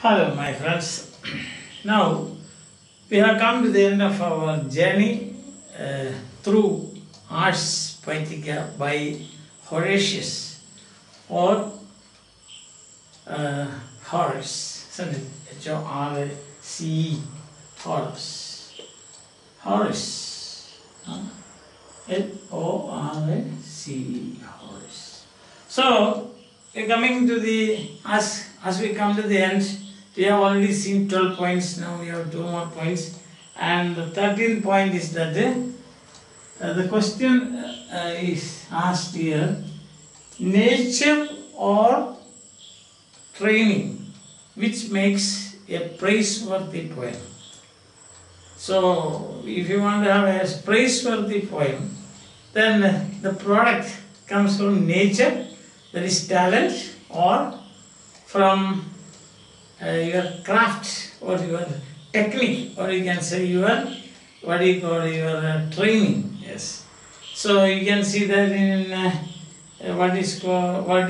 Hello, my friends. Now we have come to the end of our journey through Ars Poetica by Horace or Horace, isn't it? H-O-R-A-C-E, Horace. Horace. H-O-R-A-C-E, Horace. So, we're coming to as we come to the end, we have already seen 12 points, now we have 2 more points. And the 13th point is that the question is asked here, nature or training, which makes a praiseworthy poem. So, if you want to have a praiseworthy poem, then the product comes from nature, that is talent, or from your craft or your technique, or you can say your training. Yes. So you can see that in what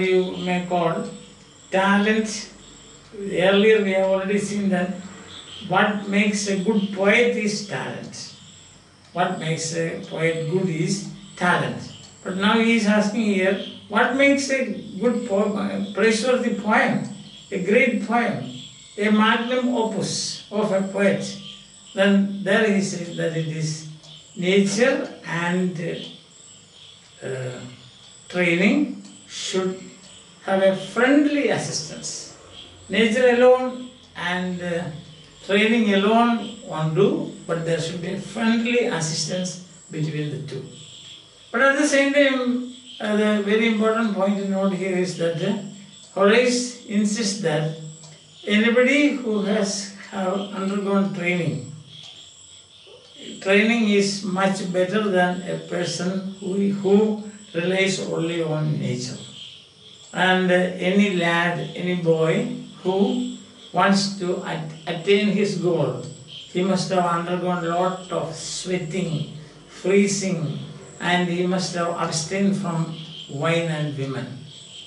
you may call talent. Earlier we have already seen that what makes a good poet is talent. What makes a poet good is talent. But now he is asking here, what makes a good poem, praiseworthy poem, a great poem, a magnum opus of a poet? Then there he says that it is nature and training should have a friendly assistance. Nature alone and training alone won't do, but there should be a friendly assistance between the two. But at the same time, the very important point to note here is that Horace insists that anybody who has undergone training is much better than a person who relies only on nature. And any lad, any boy who wants to attain his goal, he must have undergone a lot of sweating, freezing, and he must have abstained from wine and women.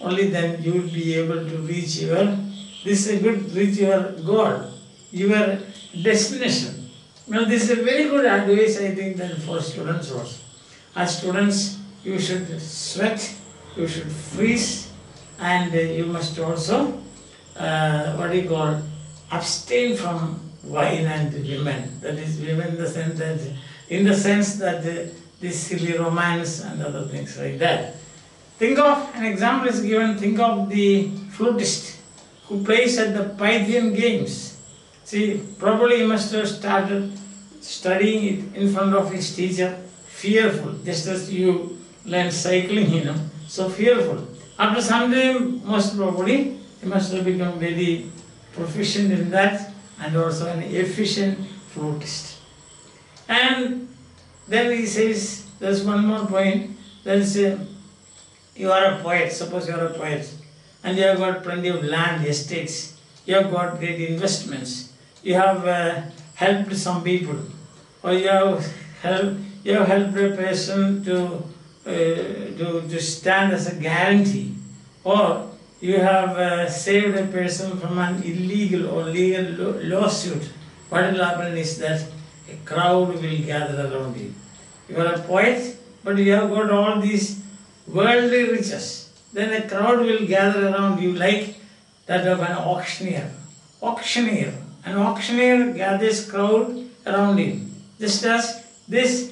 Only then you will be able to reach your goal, your destination. Now this is a very good advice, I think, then for students also. As students, you should sweat, you should freeze, and you must also abstain from wine and women. That is, women in the sense that this silly romance and other things like that. Think of, an example is given, think of the flutist who plays at the Pythian games. See, probably he must have started studying it in front of his teacher, fearful, just as you learn cycling, so fearful. After some time, most probably, he must have become very proficient in that and also an efficient flutist. And then he says, there's one more point, there is you are a poet, suppose you are a poet, and you have got plenty of land, estates, you have got great investments, you have helped some people, or you have helped a person to stand as a guarantee, or you have saved a person from an illegal or legal lawsuit. What will happen is that a crowd will gather around you. You are a poet, but you have got all these worldly riches. Then a crowd will gather around you like that of an auctioneer. An auctioneer gathers crowd around him. Just as these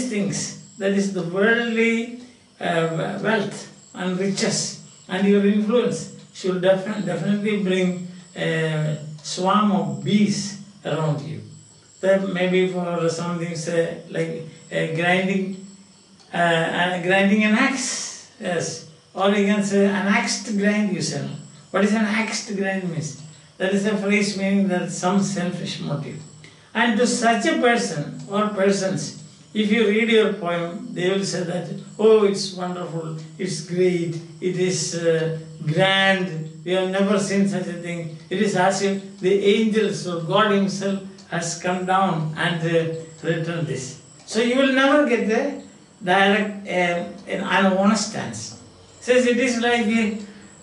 things, that is the worldly wealth and riches and your influence, should definitely bring a swarm of bees around you. That maybe for something say like grinding an axe, yes, or you can say an axe to grind, you say. What is an axe to grind means? That is a phrase meaning that some selfish motive. And to such a person or persons, if you read your poem, they will say that, oh, it's wonderful, it's great, it is grand, we have never seen such a thing. It is as if the angels or God himself has come down and written this. So you will never get the direct, an honest answer. Says it is like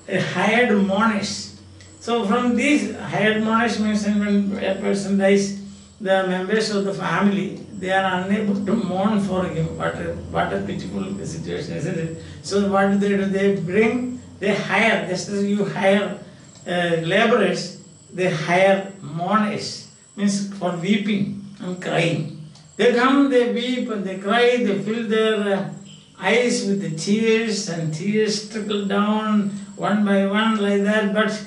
a hired mourners. So So from these higher admonish means when a person dies, the members of the family, they are unable to mourn for him. What a pitiful situation, isn't it? So what do? They hire, just as you hire laborers, they hire mourners, means for weeping and crying. They come, they weep and they cry, they fill their eyes with the tears, and tears trickle down one by one like that, but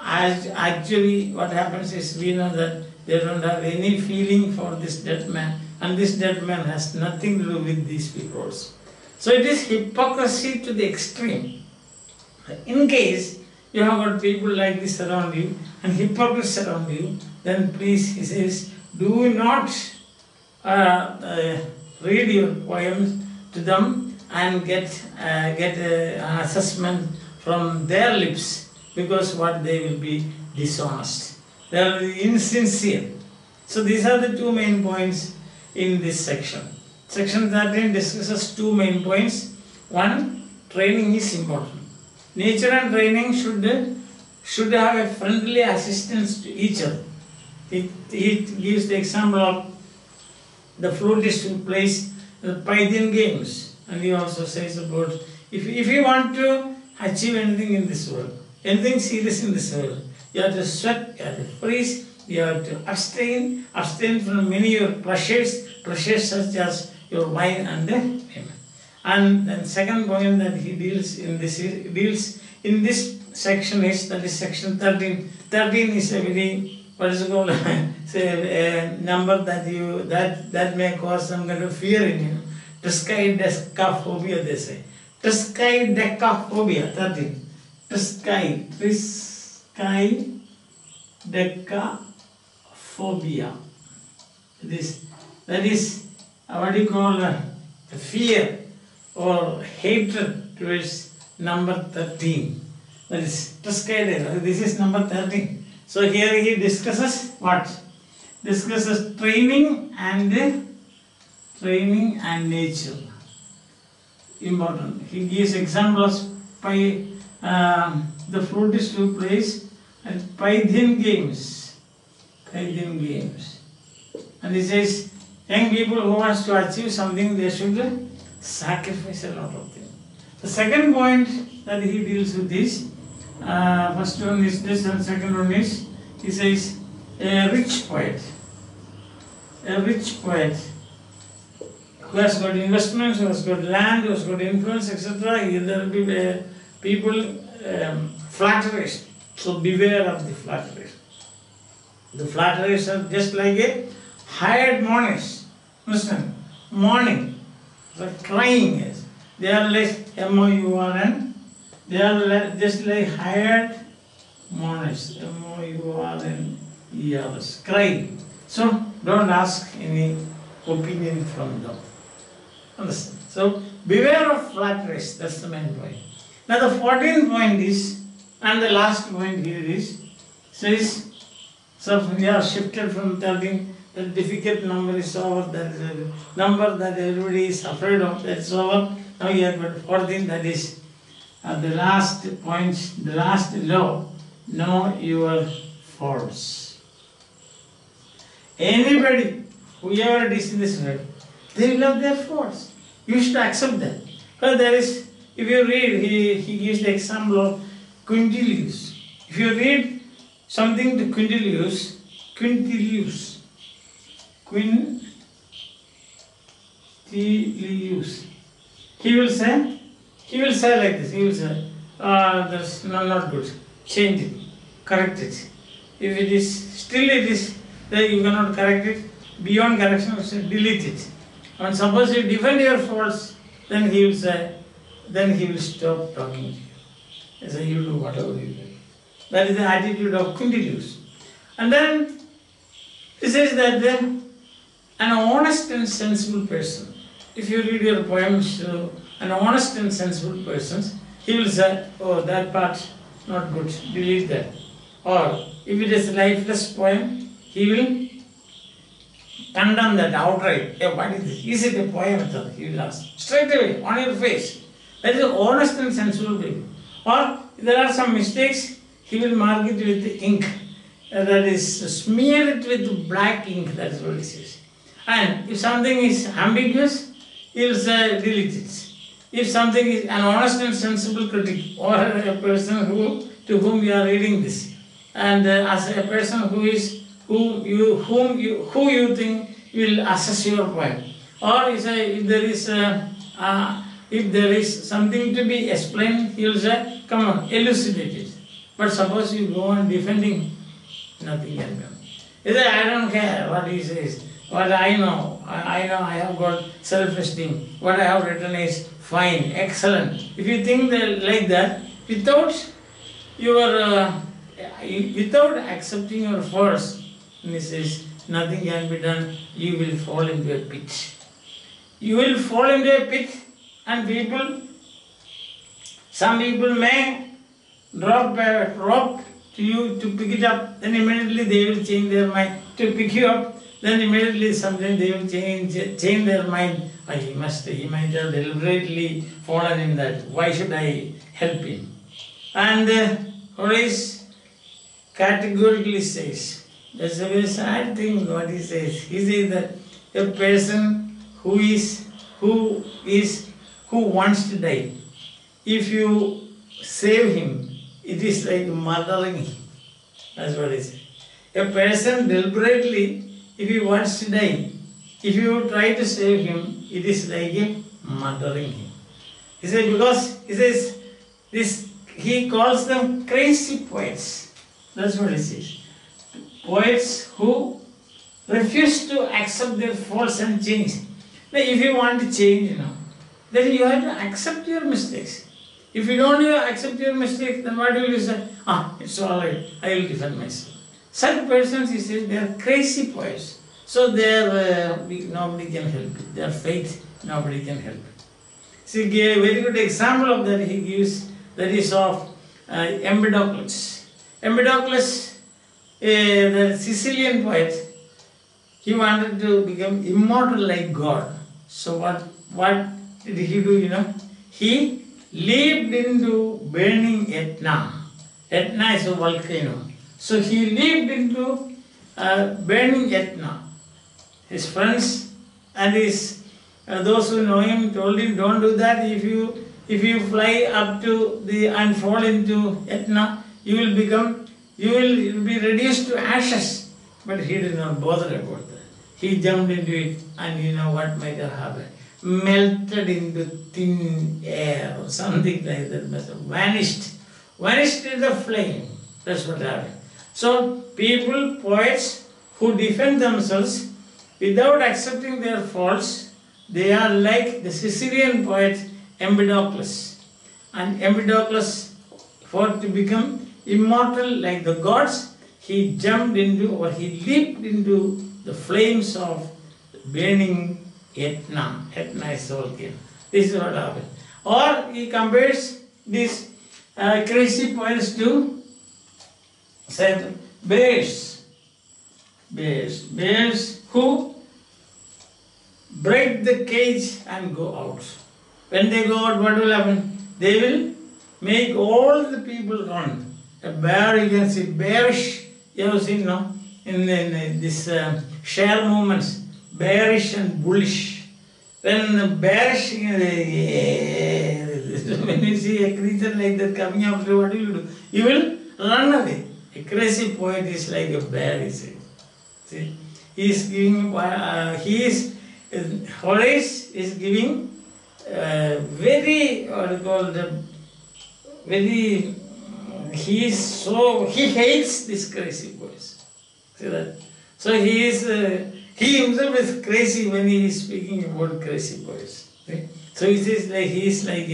actually what happens is, we know that they don't have any feeling for this dead man, and this dead man has nothing to do with these people also. So it is hypocrisy to the extreme. In case you have got people like this around you and hypocrites around you, then please, he says, do not read your poems to them and get an assessment from their lips, because what they will be dishonest. They are insincere. So these are the two main points in this section. Section 13 discusses two main points. One, training is important. Nature and training should have a friendly assistance to each other. He gives the example of the flutist who plays the Pythian games, and he also says about if you want to achieve anything in this world, anything serious in this world, you have to sweat, you have to freeze, you have to abstain from many of your pleasures such as your wine and the women. And then second point that he deals in this section is, that is section 13. 13 is a very, what is it called, say a number that may cause some kind of fear in you. Triskaidekaphobia, they say. Triskaidekaphobia, 13. Triskaidekaphobia. That is what you call fear or hatred towards number 13. That is triskaideka. This is number 13. So here he discusses what? Discusses training and nature. Important. He gives examples by the flutist who plays at Pythian games. And he says, young people who wants to achieve something, they should sacrifice a lot of things. The second point that he deals with is, first one is this and second one is, he says, a rich poet who has got investments, who has got land, who has got influence, etc. There will be people flatterers. So beware of the flatterers. The flatterers are just like a hired mourners. Understand? Mourning. So crying is. They are like M-O-U-R-N. They are just like hired mourners. M-O-U-R-N-E-R-S. Crying. So don't ask any opinion from them. Understand? So beware of flatterers. That's the main point. Now the 14th point is, and the last point here is, says, so we are shifted from 13, the difficult number is over, that is a number that everybody is afraid of, that is over. Now you have got 14, that is the last point, the last law, know your faults. Anybody, whoever it is in this world, they will have their faults. You should accept that. Because there is, if you read, he gives the example of Quintilius. If you read something to Quintilius, he will say like this, he will say, that's not good, change it, correct it. If it is, still it is, then you cannot correct it, beyond correction, you say delete it. And suppose you defend your faults, then he will say, then he will stop talking to you. He say, you do whatever you do. That is the attitude of Quintilius. And then he says that an honest and sensible person, if you read your poems to an honest and sensible person, he will say, oh, that part not good, delete that. Or if it is a lifeless poem, he will condemn that outright. Hey, what is this? Is it a poem? He will ask. Straight away, on your face. That is honest and sensible people. Or if there are some mistakes, he will mark it with ink. That is, smear it with black ink, that is what he says. And if something is ambiguous, he will say delete it. If something is an honest and sensible critic, or a person to whom you are reading this, and as a person who you think will assess your point, or if there is something to be explained, he will say, come on, elucidate it. But suppose you go on defending, nothing can come. He says, I don't care what he says. What I know I have got self-esteem. What I have written is fine, excellent. If you think like that, without accepting your force, he says, nothing can be done, you will fall into a pit. You will fall into a pit, and some people may drop a rope to you to pick it up, then immediately they will change their mind to pick you up. Then immediately sometimes they will change their mind. He might have deliberately fallen in that. Why should I help him? And Horace categorically says, that's a very sad thing what he says. He says that a person who wants to die, if you save him, it is like murdering him. That's what he says. A person deliberately, if he wants to die, if you try to save him, it is like murdering him. He says, because he says this, he calls them crazy poets. That's what he says. Poets who refuse to accept their faults and change. Now, if you want to change, then you have to accept your mistakes. If you don't accept your mistakes, then what will you say? It's all right, I will defend myself. Such persons, he says, they are crazy poets. So nobody can help it. Their fate, nobody can help it. See, a very good example of that he gives, that is of Empedocles. Empedocles, the Sicilian poet, he wanted to become immortal like God. So what did he do, He leaped into burning Etna. Etna is a volcano. So he leaped into burning Etna. His friends and those who know him told him, don't do that. If you fly up to and fall into Etna, you will be reduced to ashes. But he did not bother about that. He jumped into it, and you know what might have happened? Melted into thin air or something like that. Vanished in the flame. That's what happened. So poets who defend themselves without accepting their faults, they are like the Sicilian poet Empedocles. And Empedocles, to become immortal like the gods, he leaped into the flames of burning Etna. Etna is the volcano. This is what happened. Or he compares these crazy poets to bears. Bears who break the cage and go out. When they go out, what will happen? They will make all the people run. A bear, you can see, bearish, you have seen, no? In this share movements, bearish and bullish. When bearish, when you see a creature like that coming after you, what will you do? You will run away. A crazy poet is like a bear, he says. See, Horace is giving he hates these crazy boys. See that? So he himself is crazy when he is speaking about crazy boys. See? So he says he is like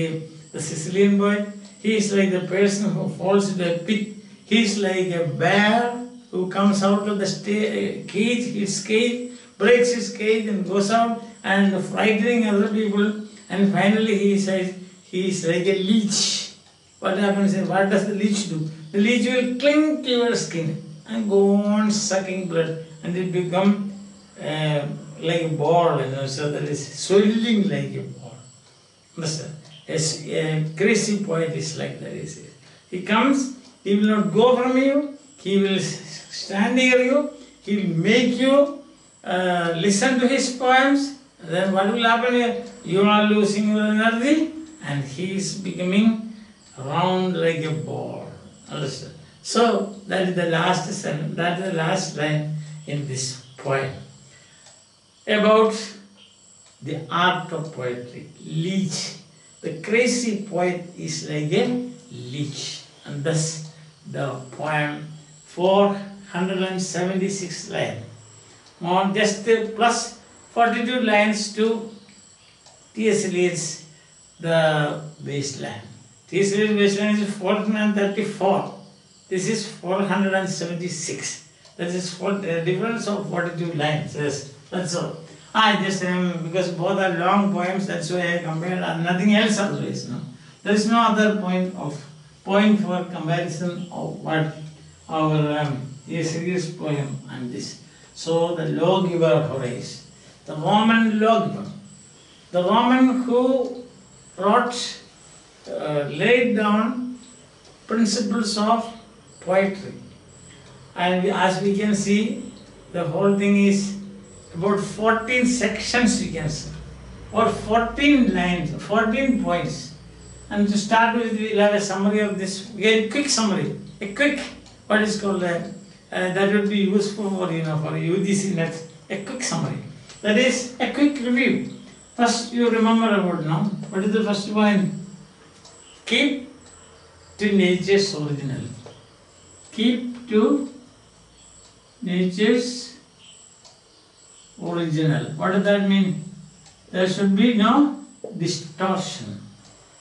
the Sicilian boy. He is like the person who falls into a pit. He is like a bear who comes out of the his cage, breaks his cage and goes out and frightening other people. And finally he says he is like a leech. What happens is, what does the leech do? The leech will cling to your skin and go on sucking blood, and it become like a ball, so that is swelling like a ball. Understand? A crazy poet is like that, he says. He comes He will not go from you. He will stand near you. He will make you listen to his poems. Then what will happen here? You are losing your energy and he is becoming round like a ball. Understand? So that is the last sentence, that is the last line in this poem. About the art of poetry, leech. The crazy poet is like a leech, and thus the poem 476 lines. On just plus 42 lines to T.S. Eliot's The Wasteland. T.S. Eliot's Wasteland is 434. This is 476. That is the difference of 42 lines. Yes, that's all. I just because both are long poems, that's why I compared, and nothing else otherwise. No, there is no other point for comparison of what our T.S. Eliot's poem and this. So the lawgiver Horace, the Roman lawgiver, the Roman who wrote, laid down principles of poetry, and as we can see, the whole thing is about 14 sections, we can say, or 14 lines, 14 points. And to start with, we will have a summary of this, a quick summary, a quick, what is called that would be useful for for UGC net, a quick summary. That is a quick review. First, you remember about now. What is the first point? Keep to nature's original. Keep to nature's original. What does that mean? There should be no distortion.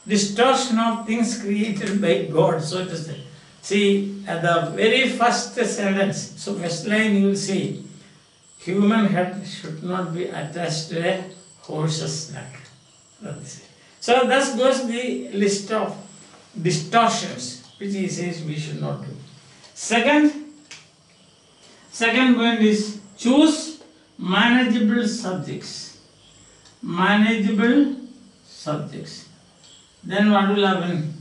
Distortion of things created by God, so to say. See, at the very first sentence, so first line you will see, human head should not be attached to a horse's neck. So thus goes the list of distortions which he says we should not do. Second point is choose manageable subjects. Manageable subjects. Then what will happen?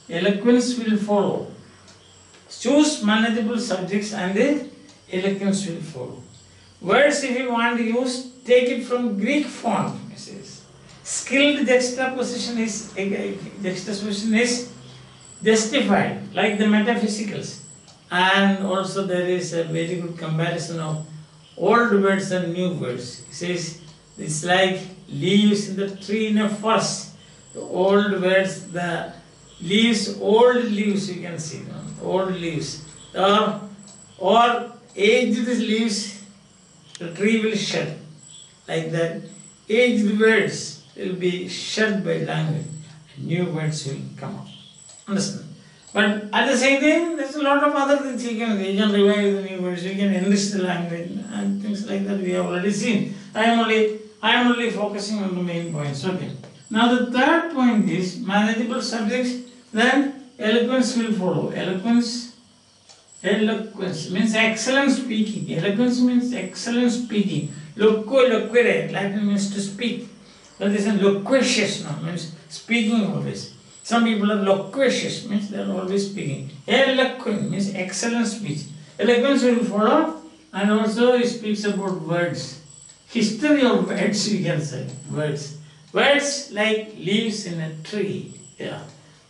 Eloquence will follow. Choose manageable subjects and the eloquence will follow. Words, if you want to use, take it from Greek font. It says. Skilled juxtaposition is justified, like the metaphysicals. And also there is a very good comparison of old words and new words. It says it's like leaves in the tree in a forest. The old words, the leaves, old leaves you can see, old leaves. Or aged leaves, the tree will shed. Like that, aged words will be shed by language. New words will come up. Understand? But at the same time, there's a lot of other things you can revive the new words, you can enrich the language and things like that we have already seen. I am only focusing on the main points. Okay. Now the third point is manageable subjects, then eloquence will follow. Eloquence means excellent speaking. Eloquence means excellent speaking. Loquere, Latin means to speak. That is loquacious now, means speaking always. Some people are loquacious, means they are always speaking. Eloquent means excellent speech. Eloquence will follow, and also he speaks about words. History of words, you can say. Words. Words like leaves in a tree. Yeah.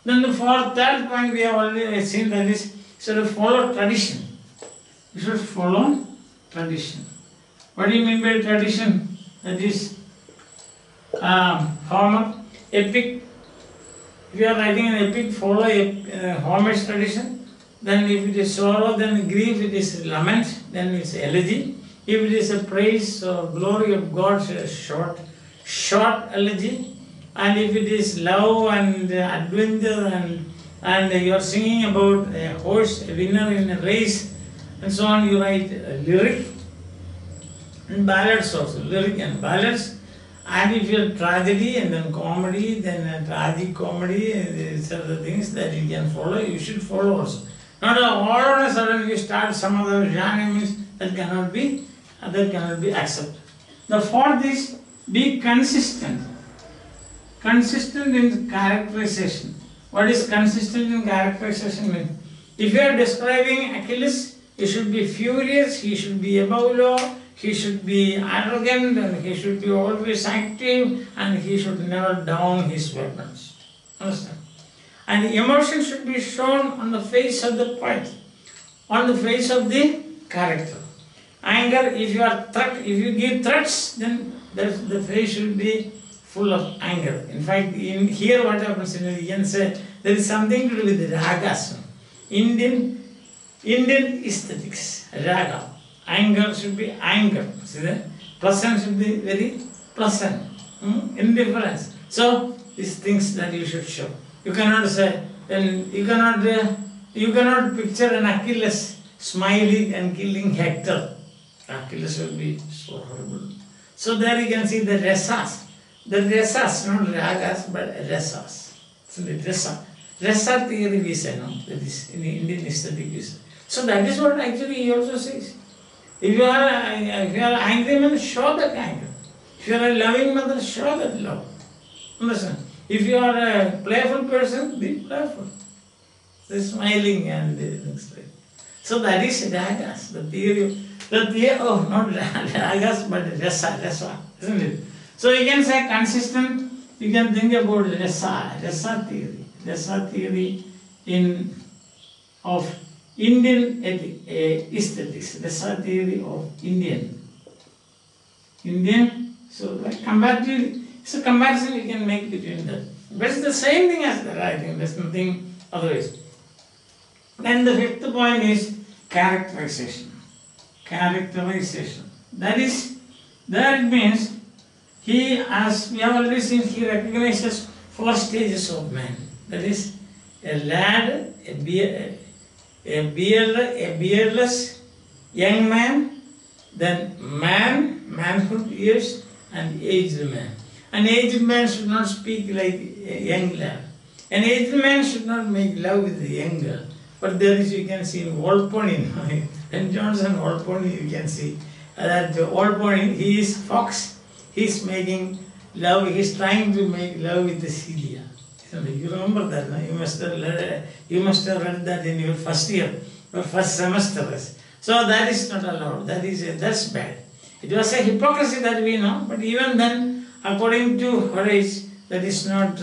Then the third point we have already seen, that is, you should follow tradition. You should follow tradition. What do you mean by tradition? That is Homer, epic. If you are writing an epic, follow Homer's tradition. Then if it is sorrow, then grief, it is lament, then it's elegy. If it is a praise or glory of God, short elegy. And if it is love and adventure and you are singing about a horse, a winner in a race, and so on, you write lyric and ballads also, lyric and ballads. And if you are tragedy and then comedy, then tragic comedy, these are the things that you can follow, you should follow also. Not all of a sudden you start some other genre, means that cannot be accepted. The fourth is be consistent. Consistent in characterization. What is consistent in characterization mean? If you are describing Achilles, he should be furious, he should be above law, he should be arrogant, and he should be always active, and he should never down his weapons. Understand? And emotion should be shown on the face of the poet, on the face of the character. Anger, if you give threats, then the face should be full of anger. In fact, in here what happens, you can say there is something to do with the ragas. Indian aesthetics, raga. Anger should be anger. See that? Pleasant should be very pleasant. Indifference. So these things that you should show. You cannot say, and you cannot picture an Achilles smiling and killing Hector. Achilles will be so horrible. So there you can see the resas. The resas, not ragas, but resas. So the resa theory we say, no? That is in the Indian aesthetic we say. So that is what actually he also says. If you are an angry man, show that anger. If you are a loving mother, show that love. Understand? If you are a playful person, be playful. So smiling and things like that. So that is ragas, the theory. Oh, not ragas, but resa, isn't it? So you can say consistent, you can think about resa theory of Indian aesthetics, resa theory of Indian. So like comparison we can make between that. But it's the same thing as the writing, there's nothing otherwise. Then the fifth point is characterization. That is, there it means he, as we have already seen, he recognizes 4 stages of man. That is, a lad, a beardless young man, then manhood years, and aged man. An aged man should not speak like a young lad. An aged man should not make love with a young girl. But there is, you can see in Walpole, in Johnson Walpole, you can see that Walpole, he is fox, he is making love, he is trying to make love with the Celia. You remember that, no? You must have read that in your first year, your first semester. So that is not allowed, that's bad. It was a hypocrisy that we know, but even then, according to Horace, that is not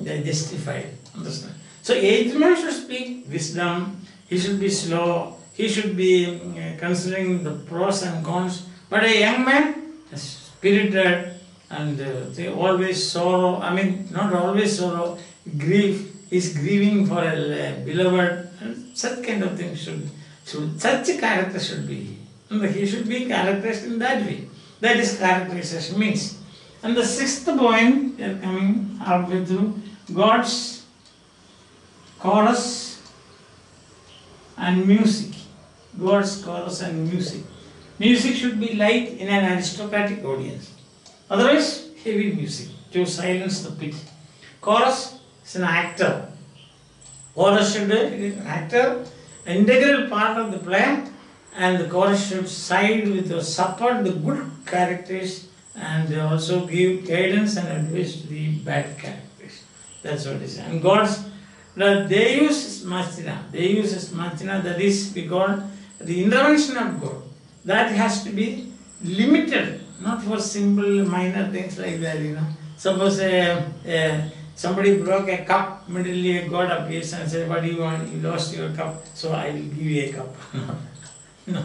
justified. Understand? So aged man should speak wisdom, he should be slow, he should be considering the pros and cons. But a young man, spirited, and they always sorrow, not always sorrow, grief, is grieving for a beloved, and such kind of thing such a character should be. And he should be characterized in that way. That is characterization means. And the 6th point, we are coming halfway through, God's chorus and music. God's chorus and music. Music should be light in an aristocratic audience. Otherwise, heavy music to silence the pit. Chorus is an actor. Chorus should be an actor, an integral part of the play, and the chorus should side with or support the good characters and also give guidance and advice to the bad characters. That's what it is. And they use machina. That is because the intervention of God. That has to be limited, not for simple minor things like that, Suppose somebody broke a cup, immediately God appears and says, what do you want? You lost your cup, so I will give you a cup. No,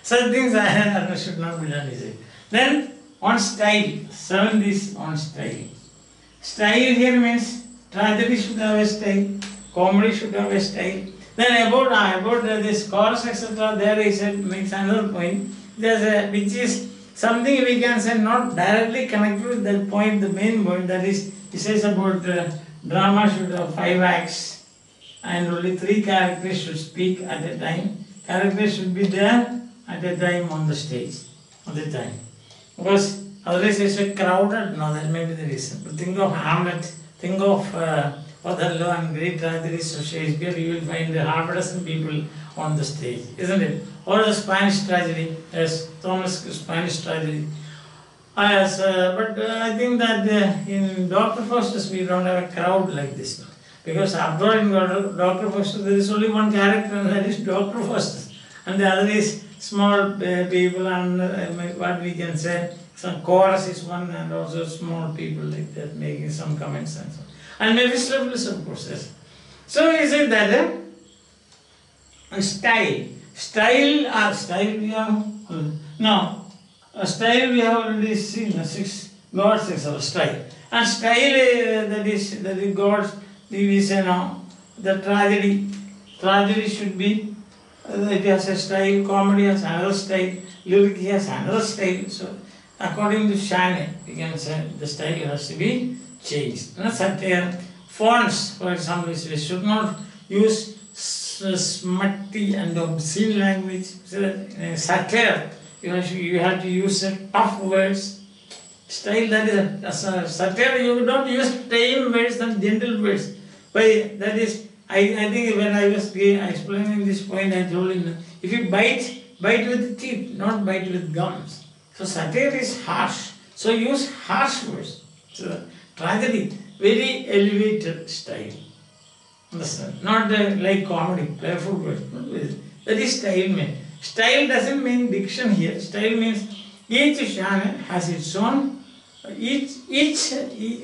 such things should not be done, is it? Then, on style, 7th is on style. Style here means tragedy should have a style, comedy should have a style. Then about this chorus, etc., there he makes another point, which is something we can say not directly connected with that point, the main point, that is, he says about drama should have 5 acts and only 3 characters should speak at a time. Characters should be there at a time on the stage, at the time. Because otherwise it's a crowded, no, that may be the reason. But think of Hamlet, think of Othello and great tragedies of Shakespeare, you will find half a dozen people on the stage, isn't it? Or the Spanish tragedy, as Thomas' Spanish tragedy. But I think that in Dr. Faustus we don't have a crowd like this. Because after all in Dr. Foster there is only one character, and that is Dr. Foster. And the other is small people, and what we can say, some chorus is one, and also small people like that making some comments and so on. And Mephistopheles, of course, yes. So he said that style we have, style we have already seen, God says our style. And style, that is God, we say now, the tragedy should be, it has a style, comedy has another style, lyric has another style. So according to Shannon, we can say the style has to be changed. Satire, fonts, for example, we should not use smutty and obscene language. Satire, you have to use tough words. Style, that is satire, you don't use tame words and gentle words. But that is, I think when I was explaining this point, I told him, if you bite with teeth, not bite with gums. So satire is harsh. So use harsh words. So tragedy, very elevated style. Understand? Not like comedy, playful words. That is style mean. Style doesn't mean diction here. Style means each genre has its own, each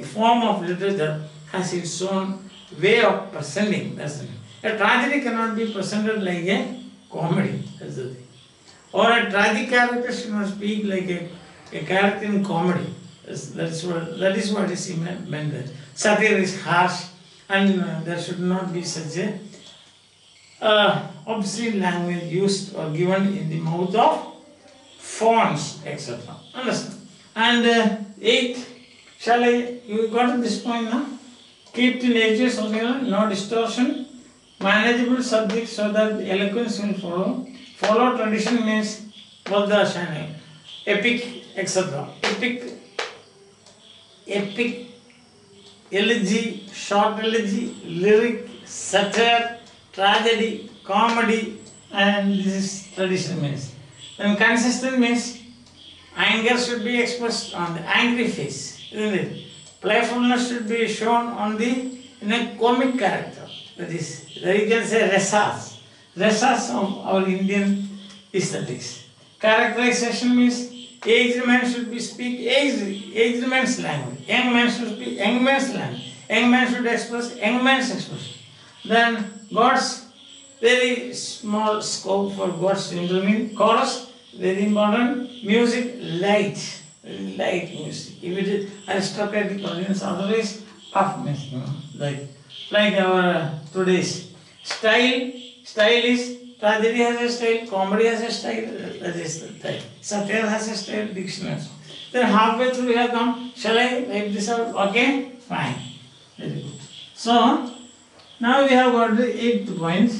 form of literature has its own way of presenting. That's it. A tragedy cannot be presented like a comedy. That's the thing. Or a tragic character should not speak like a character in comedy. That is what is meant there. Satire is harsh, and there should not be such a obscene language used or given in the mouth of fawns, etc. Understand? And eighth, you got to this point now? Keep to nature's original, no distortion, manageable subject so that eloquence will follow. Follow tradition means Buddha channel, epic, etc. Epic, elegy, short elegy, lyric, satire, tragedy, comedy, and this is tradition means. Then consistent means anger should be expressed on the angry face, isn't it? Playfulness should be shown in a comic character. That is, you can say rasas of our Indian aesthetics. Characterization means aged man should speak aged man's language. Young man should speak young man's language. Young man should express young man's expression. Then God's very small scope for God's children. Chorus, very important. Music, light music. If it is aristocratic audience, otherwise puff means, like our today's style. Style is tragedy has a style, comedy has a style. That is the type. Satire has a style, dictionary. Then halfway through we have come. Shall I write this out? Okay, fine, very good. So now we have got the 8th point.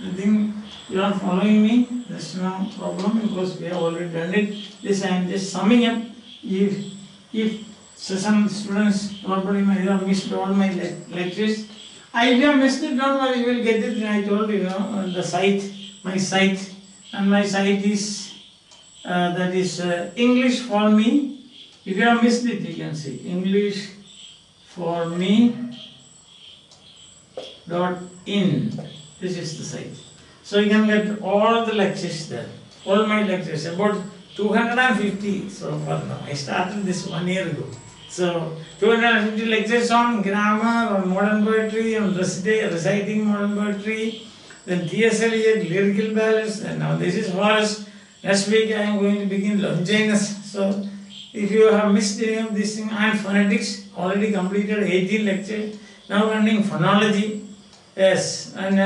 I think you are following me. That's no problem because we have already done it. This I am just summing up. If some students probably might have missed all my lectures, if you have missed it, don't worry, you will get it. I told you, the site, my site, and my site is that is English for me. If you have missed it, you can see English for me.in. This is the site. So you can get all the lectures there, all my lectures, about 250 so far now. I started this 1 year ago. So 250 lectures on grammar, on modern poetry, on reciting modern poetry, then T.S. Eliot, lyrical ballads, and now this is Horace. Next week I am going to begin Longinus. So if you have missed any of these things, and phonetics, already completed 18 lectures, now running phonology. Yes, and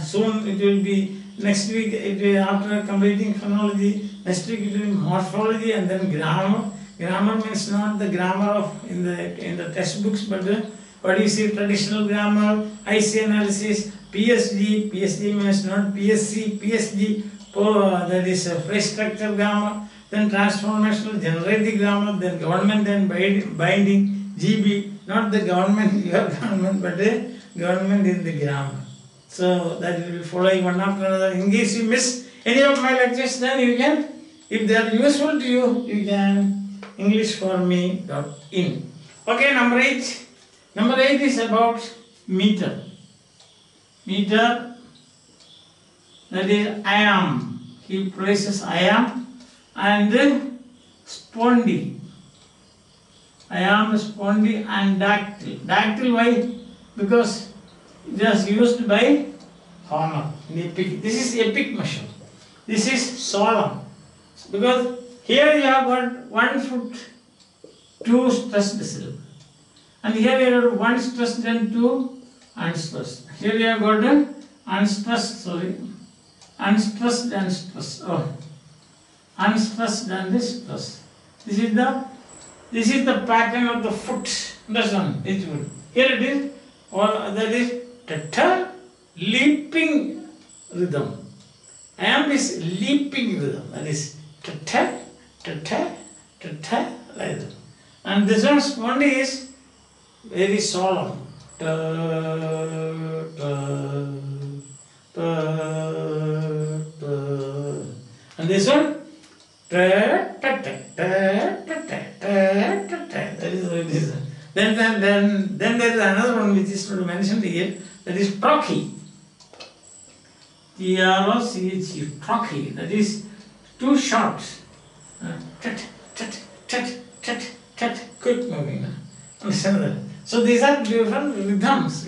soon it will be, next week, after completing phonology, next week it will be morphology and then grammar. Grammar means not the grammar of in the textbooks, but what you see, traditional grammar, IC analysis, PSG. PSG means not PSC, PSG, that is phrase structure grammar, then transformational generative grammar, then government and binding, GB, not the government, your government, but the government in the grammar. So that will be following one after another. In case you miss any of my lectures, then you can, if they are useful to you, you can englishforme.in. Okay, number 8. Number 8 is about meter. Meter, that is I am. He places I am. And spondy. I am, spondy and dactyl. Dactyl, why? Because it is used by Homer in epic. This is epic measure. This is solemn. Because here you have got 1 foot 2 stressed syllable. And here you have got 1 stressed and 2 unstressed. Here you have got unstressed, unstressed and stressed. Oh, unstressed and stressed. This is the pattern of the foot. Understand? Here it is, or that is tata, leaping rhythm. I am this leaping rhythm. That is tata, tata, tata, like that. And this one spondy is very solemn. Ta, ta, ta, ta. And this one ta, ta, ta, ta, ta, ta, ta, ta. That is what it is. Then there is another one which is not mentioned here. That is trochee. T-R-O-C-H-E, trochee. That is too short. Tat, tat, tat, tat, tat. Quick moving. Understand that? So these are different rhythms.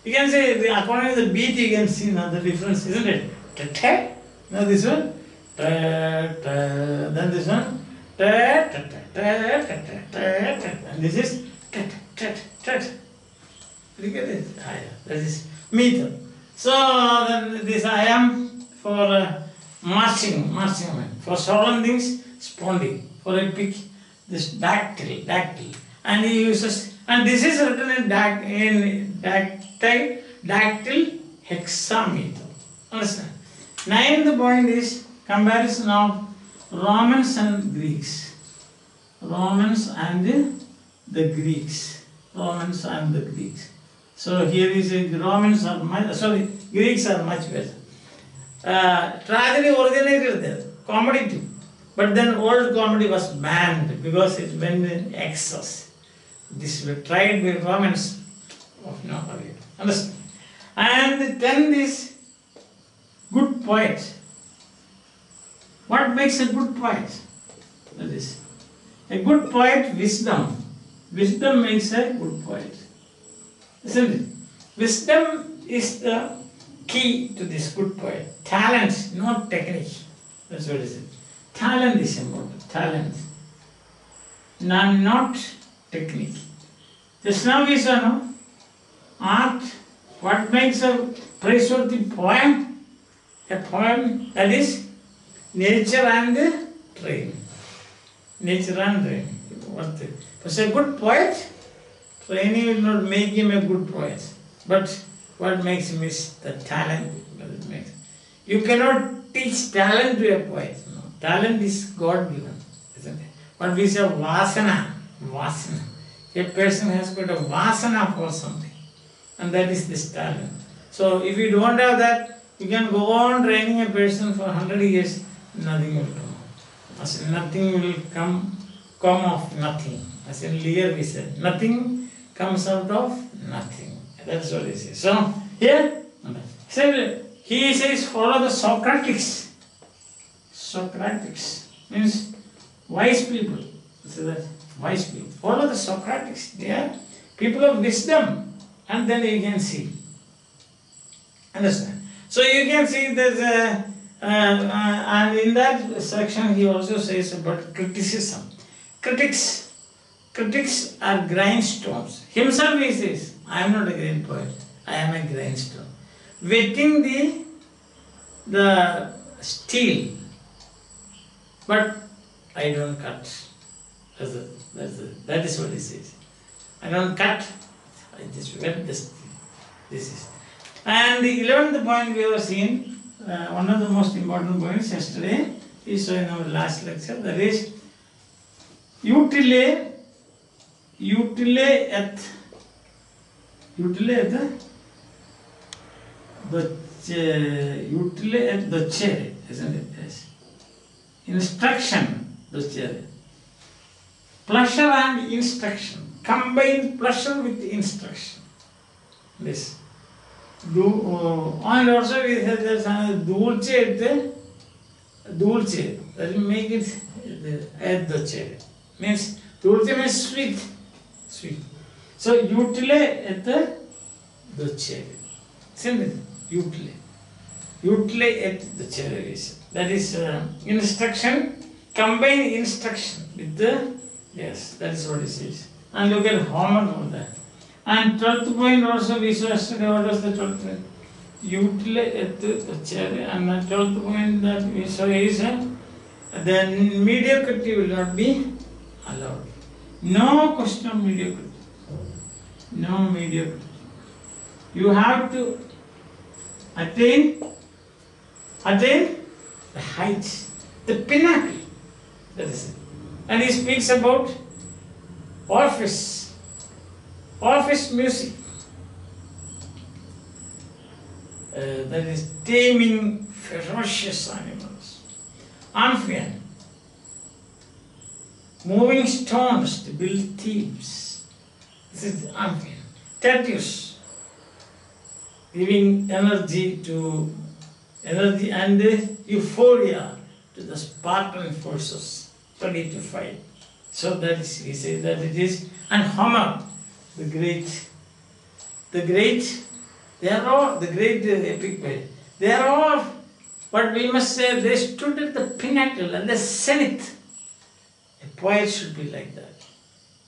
You can say according to the beat you can see now the difference, isn't it? Ta-ta. Now this one. Ta-ta. Then this one. Ta-ta-ta-ta-ta-ta-ta. And this is tat-tat-tat. Look at this. That is meter. So then this I am for marching. For solemn things, spondy. For epic, this dactyl. And he uses, and this is written in dactyl hexameter. Understand? 9th point is comparison of Romans and Greeks. Romans and the Greeks. So here is Romans are much, Greeks are much better. Tragedy originated there, comedy too. But then old comedy was banned because it went in excess. This was tried by Romans of no avail. Understand? And 10 is good poet. What makes a good poet? That is, a good poet, wisdom. Wisdom makes a good poet. Isn't it? Wisdom is the key to this good poet. Talent, not technique. That's what it is. Talent is important. Talent. Not technique. Just now we saw, no? Art. What makes a praiseworthy poem? A poem that is nature and training. Nature and training. Because a good poet, training will not make him a good poet. But what makes him is the talent that it makes. You cannot teach talent to a poet. No. Talent is God given, isn't it? But we say vasana. A person has got a vasana for something. And that is this talent. So if you don't have that, you can go on training a person for 100 years, nothing will come out. As in, nothing will come of nothing. As in Lear we said, nothing comes out of nothing. That's what he says. So here, he says follow the Socratics. Socratics means wise people. So that wise people. Follow the Socratics. They are people of wisdom. And then you can see. Understand? So you can see there's a, and in that section he also says about criticism. Critics are grindstones. Himself he says, I am not a grain poet, I am a grindstone. Wetting the steel, but I don't cut. That is what he says. I don't cut, I just wet the steel. This is. And the 11th point we have seen, one of the most important points yesterday, is in our last lecture, that is utile et docere, isn't it? Yes. Instruction, docere. Pleasure and instruction. Combine pleasure with instruction. This. And also we have this dulce, that will make it eddoce. Means dulce means sweet. Sweet. So utile et docere. Simple. Utile. Utile et docere. That is instruction, combine instruction with the, yes, that is what it says. And look at homework on that. And 12th point also we saw yesterday, what was the 12th point? Utile et docere. And the 12th point that we saw is then mediocrity will not be allowed. No question of mediocrity. No mediocrity. You have to attain the height, the pinnacle. That is it. And he speaks about Orpheus music. That is taming ferocious animals. Amphion, moving stones to build Thebes. This is Amphion. Tetius, giving energy and euphoria to the Spartan forces, ready to fight. So that is, he says that it is. And Homer, the great, they are all the great epic poet. They are all, but we must say, they stood at the pinnacle, at the zenith. A poet should be like that.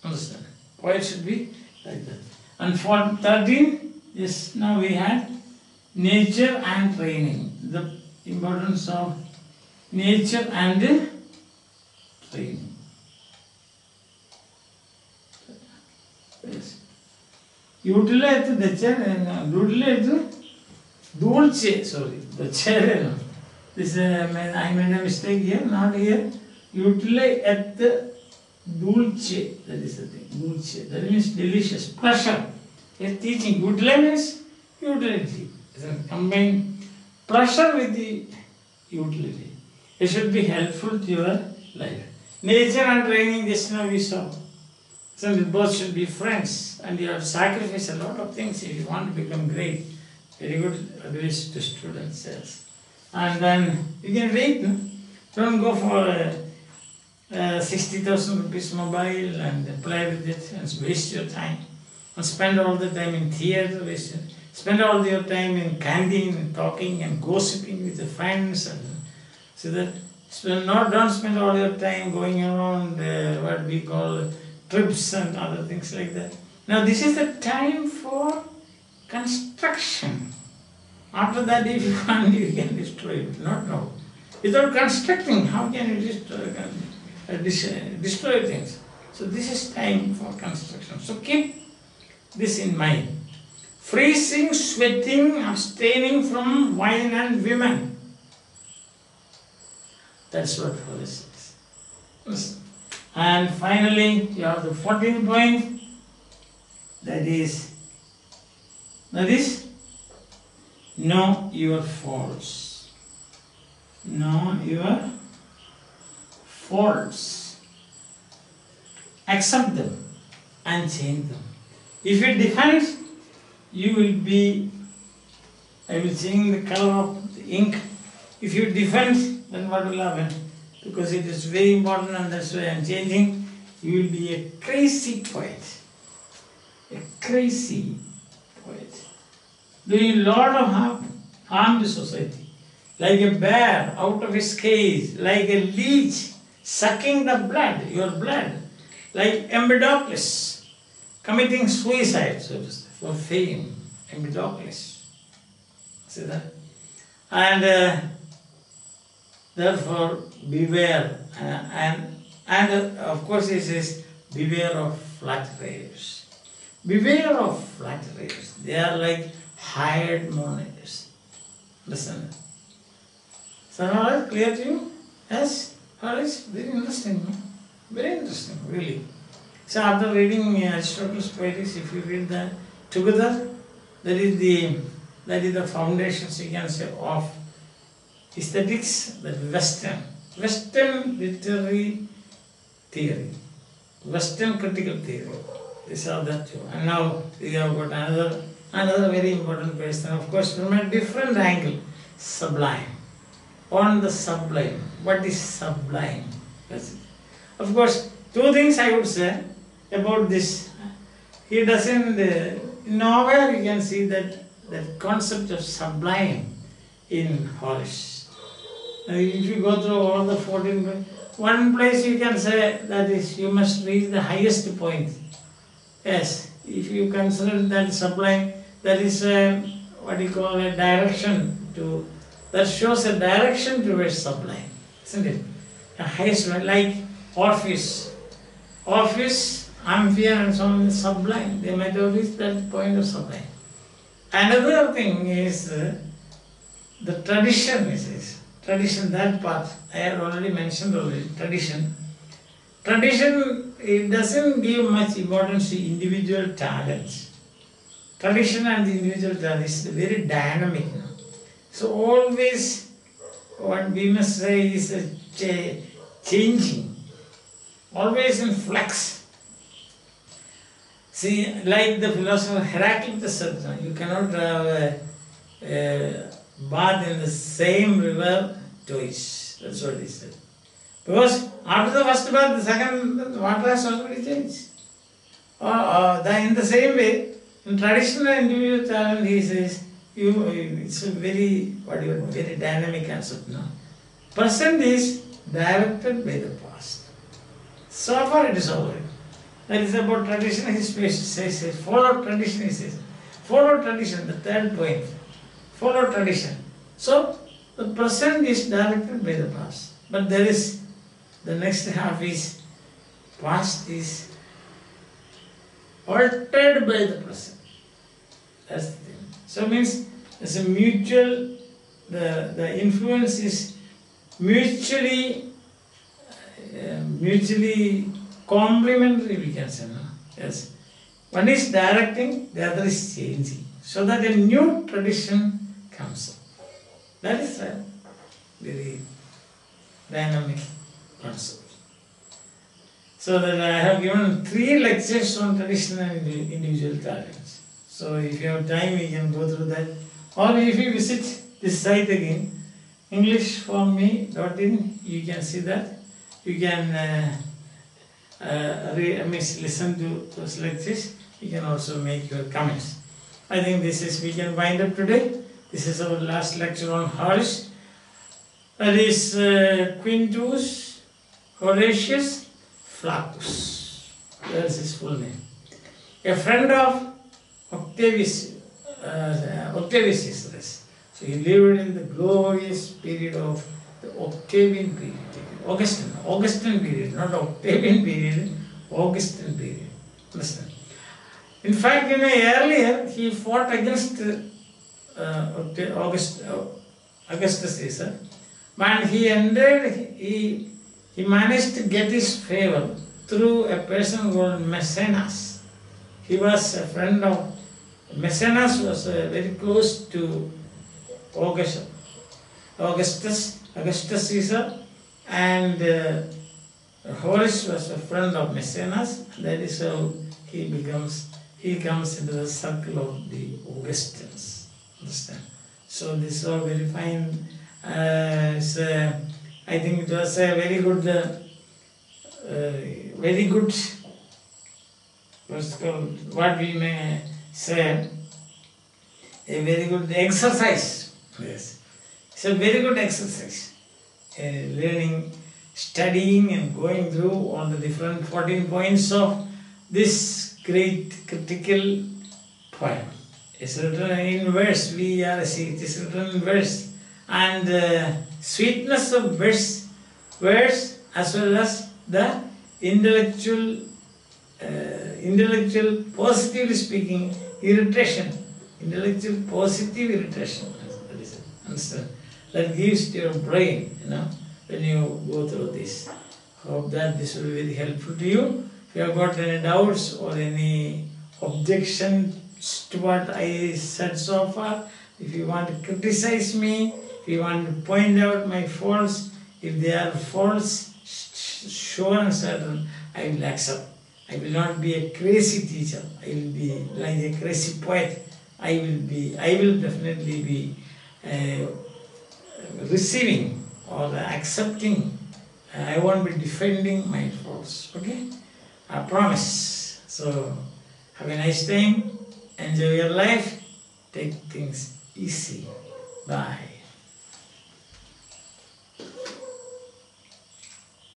Understand? Poet should be like that. And for 13, yes, now we had nature and training. The importance of nature and training. Yes. Utile et dulce, sorry, the chair. This I made a mistake here, not here. Utile et dulce, that is the thing, dulce, that means delicious, pleasure. Yes, teaching, utile means utility. Combine pleasure with the utility. It should be helpful to your life. Nature and training, just now we saw. So both should be friends, and you have to sacrifice a lot of things if you want to become great. Very good advice to students, yes. And then you can wait. No? Don't go for 60,000 rupees mobile and play with it and waste your time. And spend all the time in theatre, spend all your time in canteen and talking and gossiping with your friends. And so that don't spend all your time going around what we call trips and other things like that. Now this is the time for construction. After that, if you want, you can destroy it. Not now. Without constructing, how can you destroy things? So this is time for construction. So keep this in mind. Freezing, sweating, abstaining from wine and women. That's what Horace says. And finally, you have the 14th point. That is know your faults. Know your faults. Accept them and change them. If you defend, you will be, I will change the color of the ink. If you defend, then what will happen? Because it is very important, and that's why I am changing. You will be a crazy poet. A crazy poet. Doing a lot of harm to society. Like a bear out of his cage, like a leech sucking the blood, your blood. Like Empedocles committing suicide, so to say, for fame. Empedocles. See that? And therefore, beware. And of course, it says, beware of flatterers. Beware of flatterers. They are like hired mourners. Listen. So now it's clear to you? Yes? It's very interesting. No? Very interesting, really. So after reading Aristotle's Poetics, if you read that together, that is the foundations, you can say, of aesthetics, that Western literary theory, Western critical theory. These are that too. And now we have got another Another very important person, of course, from a different angle, sublime. On the sublime. What is sublime? That's it. Of course, two things I would say about this. He doesn't, nowhere you can see that concept of sublime in Horace. If you go through all the 14, one place you can say that is you must reach the highest point. Yes, if you consider that sublime, that is what you call a direction to, that shows a direction towards sublime, isn't it? The highest one, like Orpheus, Amphion and so on is sublime. They might have reached that point of sublime. Another thing is the tradition, tradition, that part, I had already mentioned already, tradition. Tradition, it doesn't give much importance to individual talents. Tradition and the individual talent is very dynamic. So always, what we must say is changing, always in flux. See, like the philosopher Heraclitus said, you cannot have a bath in the same river twice. That's what he said. Because after the first bath, the second, the water has already changed. In the same way, in traditional individual talent, he says, it's a very, very dynamic concept now. Present is directed by the past. So far it is over. That is about tradition, he says, follow tradition, he says. Follow tradition, the third point. Follow tradition. So, the present is directed by the past. But there is, the next half is, past is altered by the present. That's the thing. So, it means, there's a mutual, the influence is mutually complementary, we can say. No? Yes. One is directing, the other is changing. So that a new tradition comes up. That is a very dynamic concept. So that I have given 3 lectures on traditional and individual talents. So if you have time, we can go through that. Or if you visit this site again, englishforme.in, you can see that. You can listen to those lectures. You can also make your comments. I think we can wind up today. This is our last lecture on Horace. That is Quintus Horatius Flaccus. That's his full name. A friend of Octavius is this. So he lived in the glorious period of the Octavian period. Augustan period, not Octavian period, Augustan period. Understand? In fact, earlier he fought against Augustus Caesar, but he managed to get his favor through a person called Maecenas. He was a friend of Maecenas, was very close to Augustus Caesar, and Horace was a friend of Maecenas. That is how he comes into the circle of the Augustans. Understand? So this is all very fine. I think it was a very good, what's called, what we may say, a very good exercise. Yes, it's a very good exercise. Learning, studying and going through all the different 14 points of this great critical poem. It's written in verse, it is written in verse, and sweetness of verse as well as the intellectual, positively speaking, irritation, intellectual positive irritation, understand? That gives to your brain, when you go through this. Hope that this will be very helpful to you. If you have got any doubts or any objections to what I said so far, if you want to criticize me, if you want to point out my faults, if they are faults, sure and certain, I will accept. I will not be a crazy teacher. I will be like a crazy poet I will definitely be receiving or accepting. I won't be defending my faults. Okay? I promise. So, have a nice time. Enjoy your life. Take things easy. Bye.